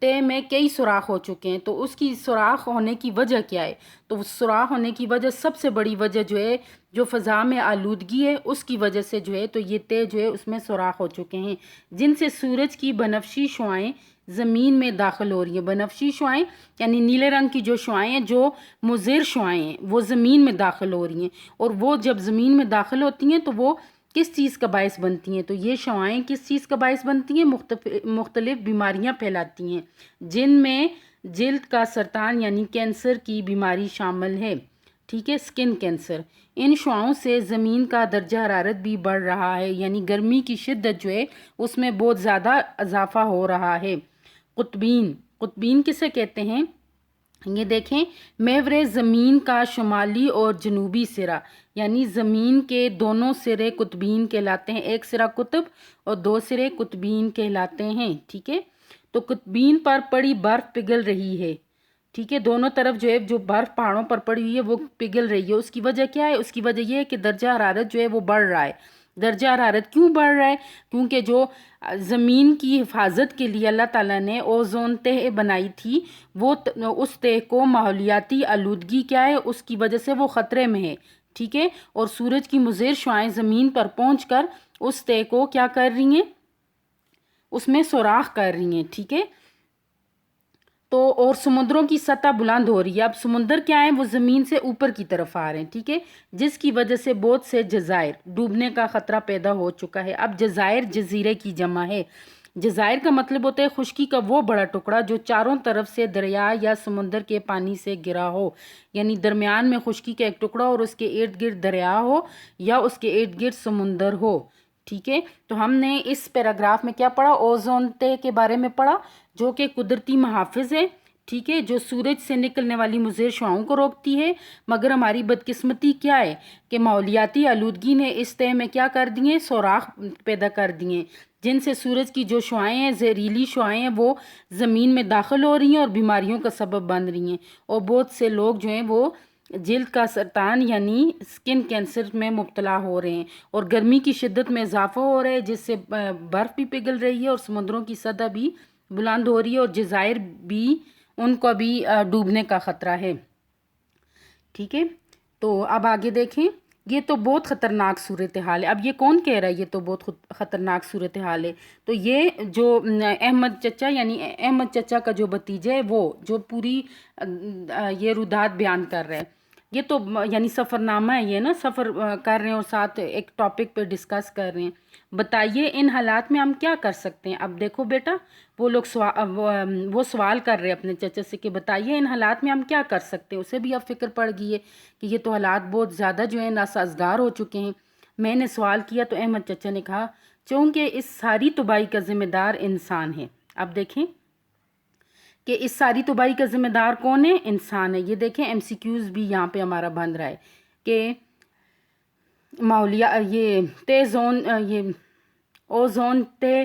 تہ میں کئی سوراخ ہو چکے ہیں، تو اس کی سوراخ ہونے کی وجہ کیا ہے؟ تو سوراخ ہونے کی وجہ، سب سے بڑی وجہ جو ہے جو فضا میں آلودگی ہے اس کی وجہ سے جو ہے تو یہ تہ جو ہے اس میں سوراخ ہو چکے ہیں، جن سے سورج کی بنفشی شعاعیں زمین میں داخل ہو رہی ہیں۔ بنفشی شعاعیں یعنی نیلے رنگ کی جو شعاعیں ہیں، جو مضر شعاعیں ہیں، وہ زمین میں داخل ہو رہی ہیں، اور وہ جب زمین میں داخل ہوتی ہیں تو وہ کس چیز کا باعث بنتی ہیں؟ تو یہ شعاعیں کس چیز کا باعث بنتی ہیں؟ مختلف بیماریاں پھیلاتی ہیں، جن میں جلد کا سرطان یعنی کینسر کی بیماری شامل ہے، ٹھیک ہے، سکن کینسر۔ ان شعاعوں سے زمین کا درجہ حرارت بھی بڑھ رہا ہے، یعنی گرمی کی شدت جو ہے اس میں بہت زیادہ اضافہ ہو رہا ہے۔ قطبین کسے کہتے ہیں؟ یہ دیکھیں، محور زمین کا شمالی اور جنوبی سرا، یعنی زمین کے دونوں سرے قطبین کہلاتے ہیں، ایک سرا قطب اور دو سرے قطبین کہلاتے ہیں، ٹھیک ہے۔ تو قطبین پر پڑی برف پگھل رہی ہے، ٹھیک ہے، دونوں طرف جو ہے جو برف پہاڑوں پر پڑی ہوئی ہے وہ پگھل رہی ہے۔ اس کی وجہ کیا ہے؟ اس کی وجہ یہ ہے کہ درجہ حرارت جو ہے وہ بڑھ رہا ہے۔ درجہ حرارت کیوں بڑھ رہا ہے؟ کیونکہ جو زمین کی حفاظت کے لیے اللہ تعالیٰ نے اوزون تہ بنائی تھی، وہ اس تہ کو ماحولیاتی آلودگی کیا ہے اس کی وجہ سے وہ خطرے میں ہے، ٹھیک ہے، اور سورج کی مضر شعاعیں زمین پر پہنچ کر اس تہ کو کیا کر رہی ہیں؟ اس میں سوراخ کر رہی ہیں، ٹھیک ہے۔ تو اور سمندروں کی سطح بلند ہو رہی ہے۔ اب سمندر کیا ہیں؟ وہ زمین سے اوپر کی طرف آ رہے ہیں، ٹھیک ہے، جس کی وجہ سے بہت سے جزائر ڈوبنے کا خطرہ پیدا ہو چکا ہے۔ اب جزائر جزیرے کی جمع ہے۔ جزائر کا مطلب ہوتا ہے خشکی کا وہ بڑا ٹکڑا جو چاروں طرف سے دریا یا سمندر کے پانی سے گھرا ہو، یعنی درمیان میں خشکی کا ایک ٹکڑا اور اس کے ارد گرد دریا ہو یا اس کے ارد گرد سمندر ہو، ٹھیک ہے۔ تو ہم نے اس پیراگراف میں کیا پڑھا؟ اوزون تہ کے بارے میں پڑھا، جو کہ قدرتی محافظ ہے، ٹھیک ہے، جو سورج سے نکلنے والی مضر شعاعوں کو روکتی ہے۔ مگر ہماری بدقسمتی کیا ہے کہ ماحولیاتی آلودگی نے اس تہ میں کیا کر دیے؟ سوراخ پیدا کر دیے، جن سے سورج کی جو شعاعیں ہیں، زہریلی شعاعیں ہیں، وہ زمین میں داخل ہو رہی ہیں اور بیماریوں کا سبب بن رہی ہیں، اور بہت سے لوگ جو ہیں وہ جلد کا سرطان یعنی سکن کینسر میں مبتلا ہو رہے ہیں، اور گرمی کی شدت میں اضافہ ہو رہا ہے، جس سے برف بھی پگھل رہی ہے اور سمندروں کی سطح بھی بلند ہو رہی ہے، اور جزائر بھی ان کو بھی ڈوبنے کا خطرہ ہے، ٹھیک ہے۔ تو اب آگے دیکھیں، یہ تو بہت خطرناک صورتحال ہے۔ اب یہ کون کہہ رہا ہے یہ تو بہت خطرناک صورتحال ہے؟ تو یہ جو احمد چچا یعنی احمد چچا کا جو بھتیجا ہے، وہ جو پوری یہ رودات بیان کر رہا ہے، یہ تو یعنی سفر نامہ ہے، یہ نا سفر کر رہے ہیں اور ساتھ ایک ٹاپک پہ ڈسکس کر رہے ہیں۔ بتائیے ان حالات میں ہم کیا کر سکتے ہیں؟ اب دیکھو بیٹا، وہ لوگ وہ سوال کر رہے ہیں اپنے چچا سے کہ بتائیے ان حالات میں ہم کیا کر سکتے ہیں۔ اسے بھی اب فکر پڑ گئی ہے کہ یہ تو حالات بہت زیادہ جو ہیں ناسازگار ہو چکے ہیں۔ میں نے سوال کیا تو احمد چچا نے کہا چونکہ اس ساری تباہی کا ذمہ دار انسان ہے۔ اب دیکھیں کہ اس ساری تباہی کا ذمہ دار کون ہے؟ انسان ہے۔ یہ دیکھیں ایم سی کیوز بھی یہاں پہ ہمارا بن رہا ہے کہ یہ اوزون تہ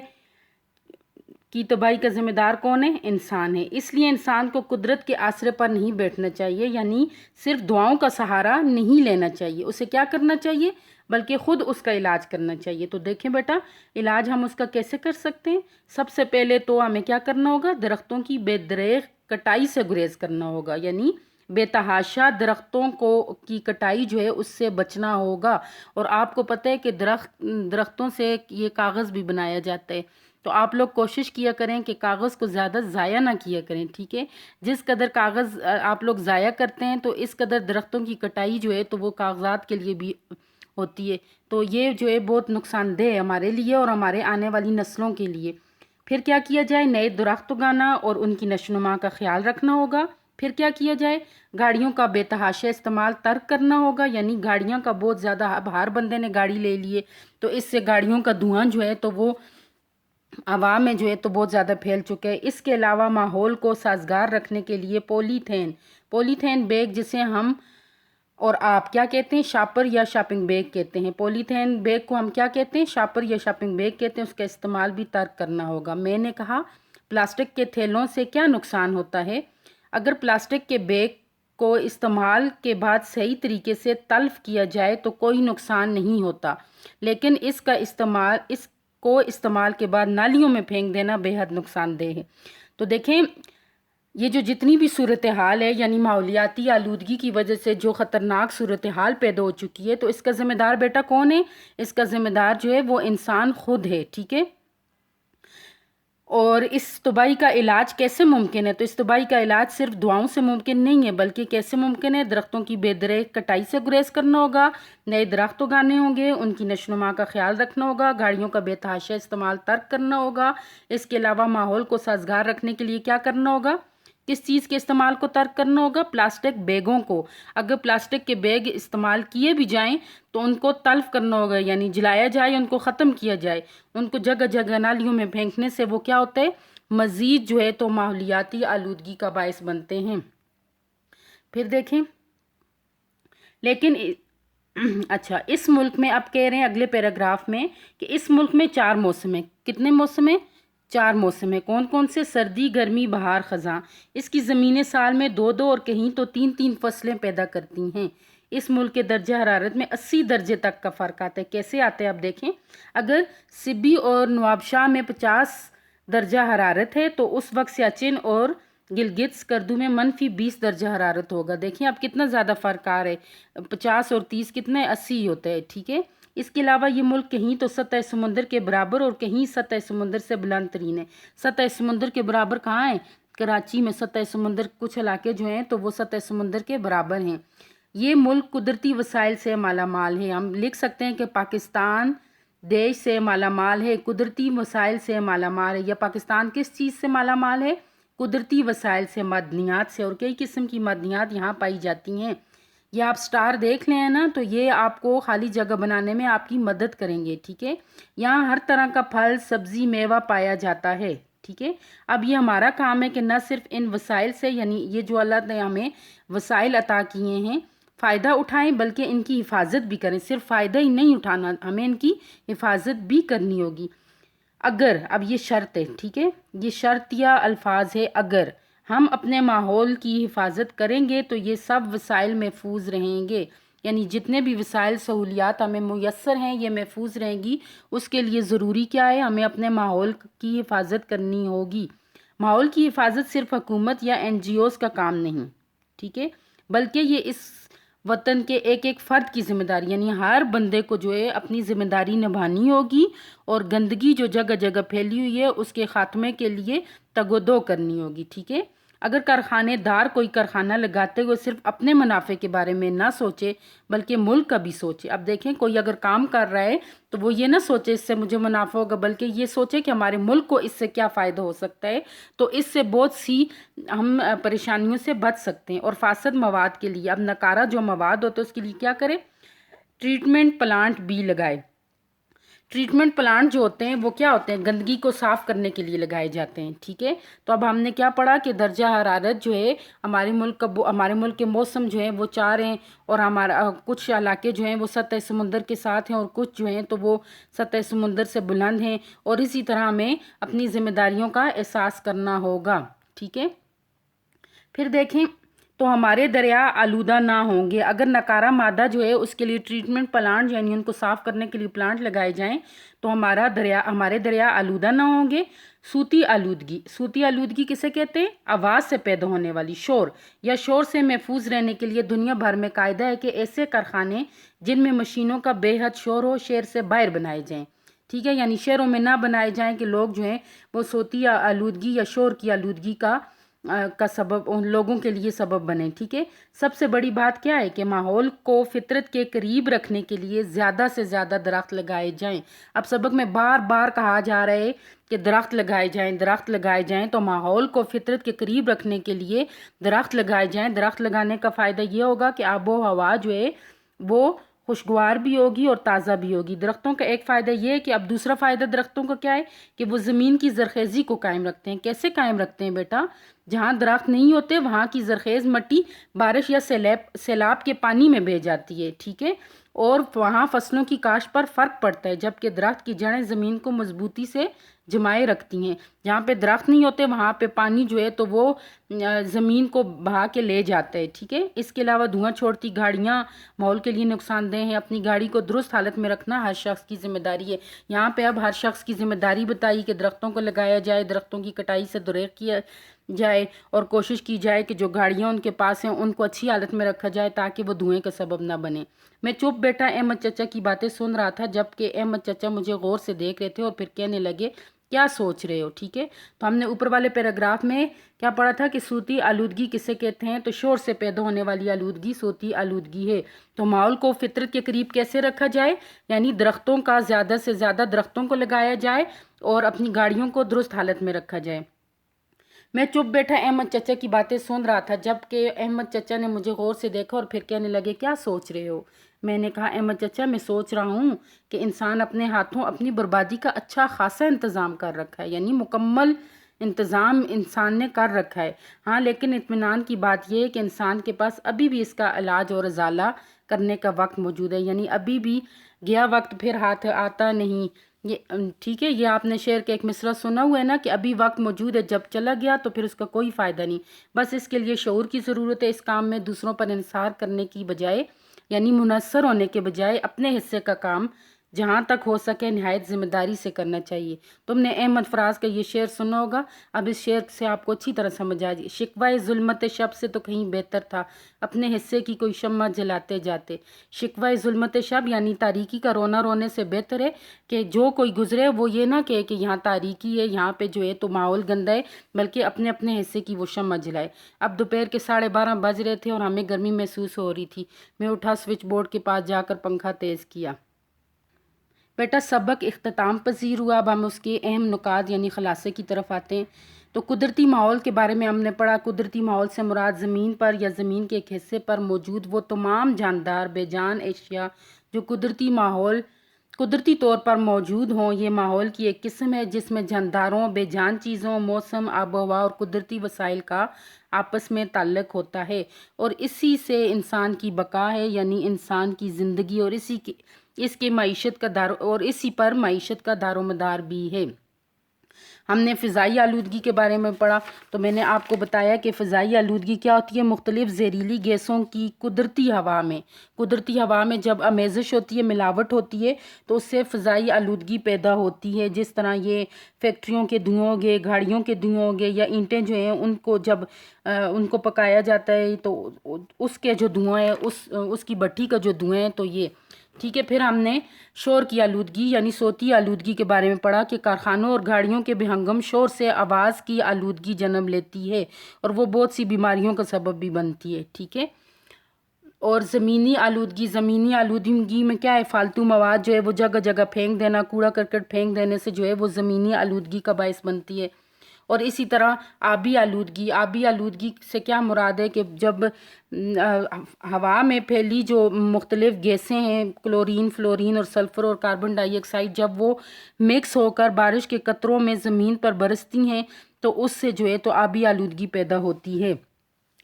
کی تباہی کا ذمہ دار کون ہے؟ انسان ہے۔ اس لیے انسان کو قدرت کے آسرے پر نہیں بیٹھنا چاہیے، یعنی صرف دعاؤں کا سہارا نہیں لینا چاہیے، اسے کیا کرنا چاہیے؟ بلکہ خود اس کا علاج کرنا چاہیے۔ تو دیکھیں بیٹا، علاج ہم اس کا کیسے کر سکتے ہیں؟ سب سے پہلے تو ہمیں کیا کرنا ہوگا؟ درختوں کی بے دریغ کٹائی سے گریز کرنا ہوگا، یعنی بے تحاشا درختوں کی کٹائی جو ہے اس سے بچنا ہوگا۔ اور آپ کو پتہ ہے کہ درختوں سے یہ کاغذ بھی بنایا جاتا ہے، تو آپ لوگ کوشش کیا کریں کہ کاغذ کو زیادہ ضائع نہ کیا کریں، ٹھیک ہے۔ جس قدر کاغذ آپ لوگ ضائع کرتے ہیں تو اس قدر درختوں کی کٹائی جو ہے تو وہ کاغذات کے لیے بھی ہوتی ہے، تو یہ جو ہے بہت نقصان دہ ہے ہمارے لیے اور ہمارے آنے والی نسلوں کے لیے۔ پھر کیا کیا جائے؟ نئے درخت اگانا اور ان کی نشو و نما کا خیال رکھنا ہوگا۔ پھر کیا کیا جائے؟ گاڑیوں کا بے تحاشا استعمال ترک کرنا ہوگا، یعنی گاڑیاں کا بہت زیادہ، اب ہر بندے نے گاڑی لے لیے تو اس سے گاڑیوں کا دھواں جو ہے تو وہ عوام میں جو ہے تو بہت زیادہ پھیل چکا ہے۔ اس کے علاوہ ماحول کو سازگار رکھنے کے لیے پولیتھین بیگ، جسے ہم اور آپ کیا کہتے ہیں؟ شاپر یا شاپنگ بیگ کہتے ہیں۔ پولیتھین بیگ کو ہم کیا کہتے ہیں؟ شاپر یا شاپنگ بیگ کہتے ہیں۔ اس کا استعمال بھی ترک کرنا ہوگا۔ میں نے کہا پلاسٹک کے تھیلوں سے کیا نقصان ہوتا ہے؟ اگر پلاسٹک کے بیگ کو استعمال کے بعد صحیح طریقے سے تلف کیا جائے تو کوئی نقصان نہیں ہوتا، لیکن اس کو استعمال کے بعد نالیوں میں پھینک دینا بے حد نقصان دہ ہے۔ تو دیکھیں یہ جو جتنی بھی صورتحال ہے یعنی ماحولیاتی آلودگی کی وجہ سے جو خطرناک صورتحال پیدا ہو چکی ہے، تو اس کا ذمہ دار بیٹا کون ہے؟ اس کا ذمہ دار جو ہے وہ انسان خود ہے، ٹھیک ہے؟ اور اس تباہی کا علاج کیسے ممکن ہے؟ تو اس تباہی کا علاج صرف دعاؤں سے ممکن نہیں ہے، بلکہ کیسے ممکن ہے؟ درختوں کی بے درے کٹائی سے گریز کرنا ہوگا، نئے درخت اگانے ہوں گے، ان کی نشو و نما کا خیال رکھنا ہوگا، گاڑیوں کا بے تحاشا استعمال ترک کرنا ہوگا۔ اس کے علاوہ ماحول کو سازگار رکھنے کے لیے کیا کرنا ہوگا؟ کس چیز کے استعمال کو ترک کرنا ہوگا؟ پلاسٹک بیگوں کو۔ اگر پلاسٹک کے بیگ استعمال کیے بھی جائیں تو ان کو تلف کرنا ہوگا، یعنی جلایا جائے، ان کو ختم کیا جائے۔ ان کو جگہ جگہ نالیوں میں پھینکنے سے وہ کیا ہوتا ہے؟ مزید جو ہے تو ماحولیاتی آلودگی کا باعث بنتے ہیں۔ پھر دیکھیں لیکن اچھا اس ملک میں اب کہہ رہے ہیں اگلے پیراگراف میں کہ اس ملک میں 4 موسم ہیں۔ کتنے موسم ہیں؟ 4 موسم ہیں۔ کون کون سے؟ سردی، گرمی، بہار، خزاں۔ اس کی زمینیں سال میں 2 اور کہیں تو 3 فصلیں پیدا کرتی ہیں۔ اس ملک کے درجہ حرارت میں 80 درجے تک کا فرق آتا ہے۔ کیسے آتا ہے اب دیکھیں، اگر سبی اور نوابشاہ میں 50 درجہ حرارت ہے تو اس وقت سیاچن اور گلگت سکردو میں -20 درجہ حرارت ہوگا۔ دیکھیں اب کتنا زیادہ فرق آ رہا ہے، 50 اور 30 کتنے 80 ہوتا ہے، ٹھیک ہے؟ اس کے علاوہ یہ ملک کہیں تو سطح سمندر کے برابر اور کہیں سطح سمندر سے بلند ترین ہے۔ سطح سمندر کے برابر کہاں ہے؟ کراچی میں سطح سمندر، کچھ علاقے جو ہیں تو وہ سطح سمندر کے برابر ہیں۔ یہ ملک قدرتی وسائل سے مالا مال ہے۔ ہم لکھ سکتے ہیں کہ پاکستان دیش سے مالا مال ہے، قدرتی وسائل سے مالا مال ہے۔ یا پاکستان کس چیز سے مالا مال ہے؟ قدرتی وسائل سے، معدنیات سے، اور کئی قسم کی معدنیات یہاں پائی جاتی ہیں۔ یہ آپ سٹار دیکھ لیں نا تو یہ آپ کو خالی جگہ بنانے میں آپ کی مدد کریں گے، ٹھیک ہے؟ یہاں ہر طرح کا پھل، سبزی، میوہ پایا جاتا ہے، ٹھیک ہے؟ اب یہ ہمارا کام ہے کہ نہ صرف ان وسائل سے، یعنی یہ جو اللہ نے ہمیں وسائل عطا کیے ہیں، فائدہ اٹھائیں بلکہ ان کی حفاظت بھی کریں۔ صرف فائدہ ہی نہیں اٹھانا، ہمیں ان کی حفاظت بھی کرنی ہوگی۔ اگر، اب یہ شرط ہے، ٹھیک ہے؟ یہ شرط یا الفاظ ہے، اگر ہم اپنے ماحول کی حفاظت کریں گے تو یہ سب وسائل محفوظ رہیں گے، یعنی جتنے بھی وسائل سہولیات ہمیں میسر ہیں یہ محفوظ رہیں گی۔ اس کے لیے ضروری کیا ہے؟ ہمیں اپنے ماحول کی حفاظت کرنی ہوگی۔ ماحول کی حفاظت صرف حکومت یا NGOs کا کام نہیں، ٹھیک ہے، بلکہ یہ اس وطن کے ایک ایک فرد کی ذمہ داری، یعنی ہر بندے کو جو ہے اپنی ذمہ داری نبھانی ہوگی، اور گندگی جو جگہ جگہ پھیلی ہوئی ہے اس کے خاتمے کے لیے تگ و دو کرنی ہوگی، ٹھیک ہے؟ اگر کارخانے دار کوئی کارخانہ لگاتے ہوئے صرف اپنے منافع کے بارے میں نہ سوچے بلکہ ملک کا بھی سوچے۔ اب دیکھیں کوئی اگر کام کر رہا ہے تو وہ یہ نہ سوچے اس سے مجھے منافع ہوگا، بلکہ یہ سوچے کہ ہمارے ملک کو اس سے کیا فائدہ ہو سکتا ہے، تو اس سے بہت سی ہم پریشانیوں سے بچ سکتے ہیں۔ اور فاسد مواد کے لیے اب ناکارہ جو مواد ہوتا ہے اس کے لیے کیا کرے؟ ٹریٹمنٹ پلانٹ بھی لگائے۔ ٹریٹمنٹ پلانٹ جو ہوتے ہیں وہ کیا ہوتے ہیں؟ گندگی کو صاف کرنے کے لیے لگائے جاتے ہیں، ٹھیک ہے؟ تو اب ہم نے کیا پڑھا کہ درجہ حرارت جو ہے ہمارے ملک کے موسم جو ہیں وہ 4 ہیں، اور ہمارا کچھ علاقے جو ہیں وہ سطح سمندر کے ساتھ ہیں اور کچھ جو ہیں تو وہ سطح سمندر سے بلند ہیں، اور اسی طرح ہمیں اپنی ذمہ داریوں کا احساس کرنا ہوگا، ٹھیک ہے؟ پھر دیکھیں تو ہمارے دریا آلودہ نہ ہوں گے اگر ناکارہ مادہ جو ہے اس کے لیے ٹریٹمنٹ پلانٹ، یعنی ان کو صاف کرنے کے لیے پلانٹ لگائے جائیں تو ہمارے دریا آلودہ نہ ہوں گے۔ صوتی آلودگی کسے کہتے ہیں؟ آواز سے پیدا ہونے والی شور یا شور سے محفوظ رہنے کے لیے دنیا بھر میں قاعدہ ہے کہ ایسے کارخانے جن میں مشینوں کا بے حد شور ہو شہر سے باہر بنائے جائیں، ٹھیک ہے؟ یعنی شہروں میں نہ بنائے جائیں کہ لوگ جو ہیں وہ صوتی آلودگی یا شور کی آلودگی کا سبب ان لوگوں کے لیے سبب بنے، ٹھیک ہے؟ سب سے بڑی بات کیا ہے کہ ماحول کو فطرت کے قریب رکھنے کے لیے زیادہ سے زیادہ درخت لگائے جائیں۔ اب سبق میں بار بار کہا جا رہا ہے کہ درخت لگائے جائیں، درخت لگائے جائیں، تو ماحول کو فطرت کے قریب رکھنے کے لیے درخت لگائے جائیں۔ درخت لگانے کا فائدہ یہ ہوگا کہ آب و ہوا جو ہے وہ خوشگوار بھی ہوگی اور تازہ بھی ہوگی۔ درختوں کا ایک فائدہ یہ ہے کہ اب دوسرا فائدہ درختوں کا کیا ہے کہ وہ زمین کی زرخیزی کو قائم رکھتے ہیں۔ کیسے قائم رکھتے ہیں بیٹا؟ جہاں درخت نہیں ہوتے وہاں کی زرخیز مٹی بارش یا سیلاب کے پانی میں بہہ جاتی ہے، ٹھیک ہے، اور وہاں فصلوں کی کاشت پر فرق پڑتا ہے، جبکہ درخت کی جڑیں زمین کو مضبوطی سے جمائے رکھتی ہیں۔ جہاں پہ درخت نہیں ہوتے وہاں پہ پانی جو ہے تو وہ زمین کو بہا کے لے جاتا ہے، ٹھیک ہے۔ اس کے علاوہ دھواں چھوڑتی گاڑیاں ماحول کے لیے نقصان دہ ہیں۔ اپنی گاڑی کو درست حالت میں رکھنا ہر شخص کی ذمہ داری ہے۔ یہاں پہ اب ہر شخص کی ذمہ داری بتائی کہ درختوں کو لگایا جائے، درختوں کی کٹائی سے دریغ کیا جائے اور کوشش کی جائے کہ جو گاڑیاں ان کے پاس ہیں ان کو اچھی حالت میں رکھا جائے تاکہ وہ دھوئیں کا سبب نہ بنے۔ میں چپ بیٹا احمد چچا کی باتیں سن رہا تھا، جبکہ احمد چچا مجھے غور سے دیکھ رہے تھے اور پھر کہنے لگے کیا سوچ رہے ہو، ٹھیک ہے۔ تو ہم نے اوپر والے پیراگراف میں کیا پڑھا تھا کہ صوتی آلودگی کسے کہتے ہیں؟ تو شور سے پیدا ہونے والی آلودگی صوتی آلودگی ہے۔ تو ماحول کو فطرت کے قریب کیسے رکھا جائے؟ یعنی درختوں کا زیادہ سے زیادہ درختوں کو لگایا جائے اور اپنی گاڑیوں کو درست حالت میں رکھا جائے۔ میں چپ بیٹھا احمد چچا کی باتیں سن رہا تھا، جبکہ احمد چچا نے مجھے غور سے دیکھا اور پھر کہنے لگے کیا سوچ رہے ہو؟ میں نے کہا احمد چچا میں سوچ رہا ہوں کہ انسان اپنے ہاتھوں اپنی بربادی کا اچھا خاصا انتظام کر رکھا ہے، یعنی مکمل انتظام انسان نے کر رکھا ہے۔ ہاں لیکن اطمینان کی بات یہ ہے کہ انسان کے پاس ابھی بھی اس کا علاج اور ازالہ کرنے کا وقت موجود ہے، یعنی ابھی بھی گیا وقت پھر ہاتھ آتا نہیں۔ یہ ٹھیک ہے، یہ آپ نے شعر کے ایک مصرع سنا ہوا ہے نا کہ ابھی وقت موجود ہے، جب چلا گیا تو پھر اس کا کوئی فائدہ نہیں۔ بس اس کے لیے شعور کی ضرورت ہے۔ اس کام میں دوسروں پر انحصار کرنے کی بجائے، یعنی منحصر ہونے کے بجائے اپنے حصے کا کام جہاں تک ہو سکے نہایت ذمہ داری سے کرنا چاہیے۔ تم نے احمد فراز کا یہ شعر سنا ہوگا، اب اس شعر سے آپ کو اچھی طرح سمجھ آ جائے۔ شکوہ ظلمت شب سے تو کہیں بہتر تھا اپنے حصے کی کوئی شمع جلاتے جاتے۔ شکوہ ظلمت شب یعنی تاریکی کا رونا رونے سے بہتر ہے کہ جو کوئی گزرے وہ یہ نہ کہے کہ یہاں تاریکی ہے، یہاں پہ جو ہے تو ماحول گندا ہے، بلکہ اپنے اپنے حصے کی وہ شمع جلائے۔ اب دوپہر کے 12:30 بج رہے تھے اور ہمیں گرمی محسوس ہو رہی تھی۔ میں اٹھا، سوئچ بورڈ کے پاس جا کر پنکھا تیز کیا۔ بیٹا سبق اختتام پذیر ہوا، اب ہم اس کے اہم نکات یعنی خلاصے کی طرف آتے ہیں۔ تو قدرتی ماحول کے بارے میں ہم نے پڑھا۔ قدرتی ماحول سے مراد زمین پر یا زمین کے ایک حصے پر موجود وہ تمام جاندار بے جان اشیاء جو قدرتی طور پر موجود ہوں۔ یہ ماحول کی ایک قسم ہے جس میں جانداروں، بے جان چیزوں، موسم، آب و ہوا اور قدرتی وسائل کا آپس میں تعلق ہوتا ہے، اور اسی سے انسان کی بقا ہے، یعنی انسان کی زندگی، اور اسی پر معیشت کا دار و مدار بھی ہے۔ ہم نے فضائی آلودگی کے بارے میں پڑھا، تو میں نے آپ کو بتایا کہ فضائی آلودگی کیا ہوتی ہے؟ مختلف زہریلی گیسوں کی قدرتی ہوا میں جب آمیزش ہوتی ہے، ملاوٹ ہوتی ہے، تو اس سے فضائی آلودگی پیدا ہوتی ہے۔ جس طرح یہ فیکٹریوں کے دھوئیں ہو گئے، گاڑیوں کے دھوئیں ہو گئے، یا اینٹیں جو ہیں ان کو جب ان کو پکایا جاتا ہے تو اس کے جو دھواں ہے، اس کی بھٹی کا جو دھواں ہے، تو یہ ٹھیک ہے۔ پھر ہم نے شور کی آلودگی یعنی صوتی آلودگی کے بارے میں پڑھا کہ کارخانوں اور گاڑیوں کے بے ہنگم شور سے آواز کی آلودگی جنم لیتی ہے اور وہ بہت سی بیماریوں کا سبب بھی بنتی ہے، ٹھیک ہے۔ اور زمینی آلودگی میں کیا ہے؟ فالتو مواد جو ہے وہ جگہ جگہ پھینک دینا، کوڑا کرکٹ پھینک دینے سے جو ہے وہ زمینی آلودگی کا باعث بنتی ہے۔ اور اسی طرح آبی آلودگی سے کیا مراد ہے کہ جب ہوا میں پھیلی جو مختلف گیسیں ہیں، کلورین، فلورین اور سلفر اور کاربن ڈائی آکسائڈ، جب وہ مکس ہو کر بارش کے قطروں میں زمین پر برستی ہیں تو اس سے جو ہے تو آبی آلودگی پیدا ہوتی ہے۔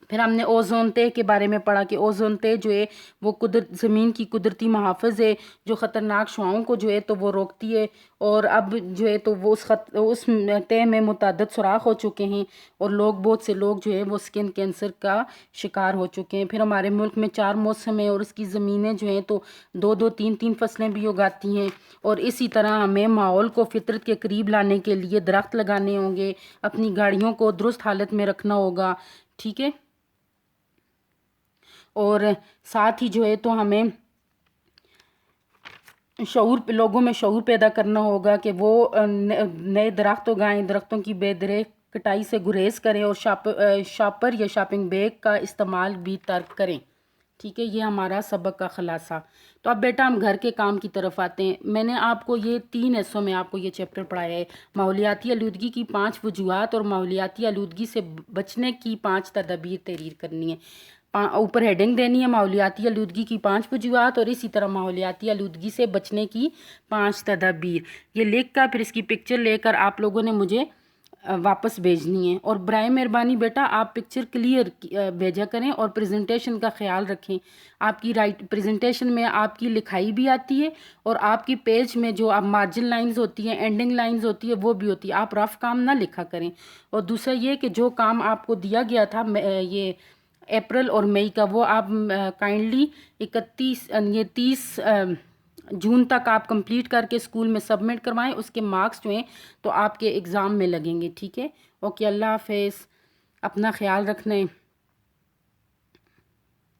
پھر ہم نے اوزون تہ کے بارے میں پڑھا کہ اوزون تہ جو ہے وہ زمین کی قدرتی محافظ ہے جو خطرناک شعاؤں کو جو ہے تو وہ روکتی ہے، اور اب جو ہے تو وہ اس تہ میں متعدد سوراخ ہو چکے ہیں اور بہت سے لوگ جو ہے وہ سکن کینسر کا شکار ہو چکے ہیں۔ پھر ہمارے ملک میں 4 موسم ہیں اور اس کی زمینیں جو ہیں تو 2 3 فصلیں بھی اگاتی ہیں، اور اسی طرح ہمیں ماحول کو فطرت کے قریب لانے کے لیے درخت لگانے ہوں گے، اپنی گاڑیوں کو درست حالت میں رکھنا ہوگا، ٹھیک ہے۔ اور ساتھ ہی جو ہے تو ہمیں لوگوں میں شعور پیدا کرنا ہوگا کہ وہ نئے درخت اگائیں، درختوں کی بے دریغ کٹائی سے گریز کریں اور شاپر یا شاپنگ بیگ کا استعمال بھی ترک کریں، ٹھیک ہے۔ یہ ہمارا سبق کا خلاصہ۔ تو اب بیٹا ہم گھر کے کام کی طرف آتے ہیں۔ میں نے آپ کو یہ 3 حصوں میں آپ کو یہ چیپٹر پڑھایا ہے۔ ماحولیاتی آلودگی کی 5 وجوہات اور ماحولیاتی آلودگی سے بچنے کی 5 تدابیر تحریر کرنی ہے۔ اوپر ہیڈنگ دینی ہے ماحولیاتی آلودگی کی 5 وجوہات اور اسی طرح ماحولیاتی آلودگی سے بچنے کی 5 تدابیر۔ یہ لکھ کر پھر اس کی پکچر لے کر آپ لوگوں نے مجھے واپس بھیجنی ہے۔ اور برائے مہربانی بیٹا آپ پکچر کلیئر بھیجا کریں اور پریزنٹیشن کا خیال رکھیں۔ آپ کی پریزنٹیشن میں آپ کی لکھائی بھی آتی ہے اور آپ کی پیج میں جو آپ مارجن لائنز ہوتی ہیں، اینڈنگ لائنز ہوتی ہے، وہ بھی ہوتی ہے۔ آپ رف کام نہ لکھا کریں۔ اور دوسرا یہ کہ جو کام آپ کو دیا گیا تھا یہ اپریل اور مئی کا، وہ آپ کائنڈلی 30 جون تک آپ کمپلیٹ کر کے اسکول میں سبمٹ کروائیں۔ اس کے مارکس جو ہیں تو آپ کے ایگزام میں لگیں گے، ٹھیک ہے؟ اوکے، اللہ حافظ، اپنا خیال رکھنا ہے۔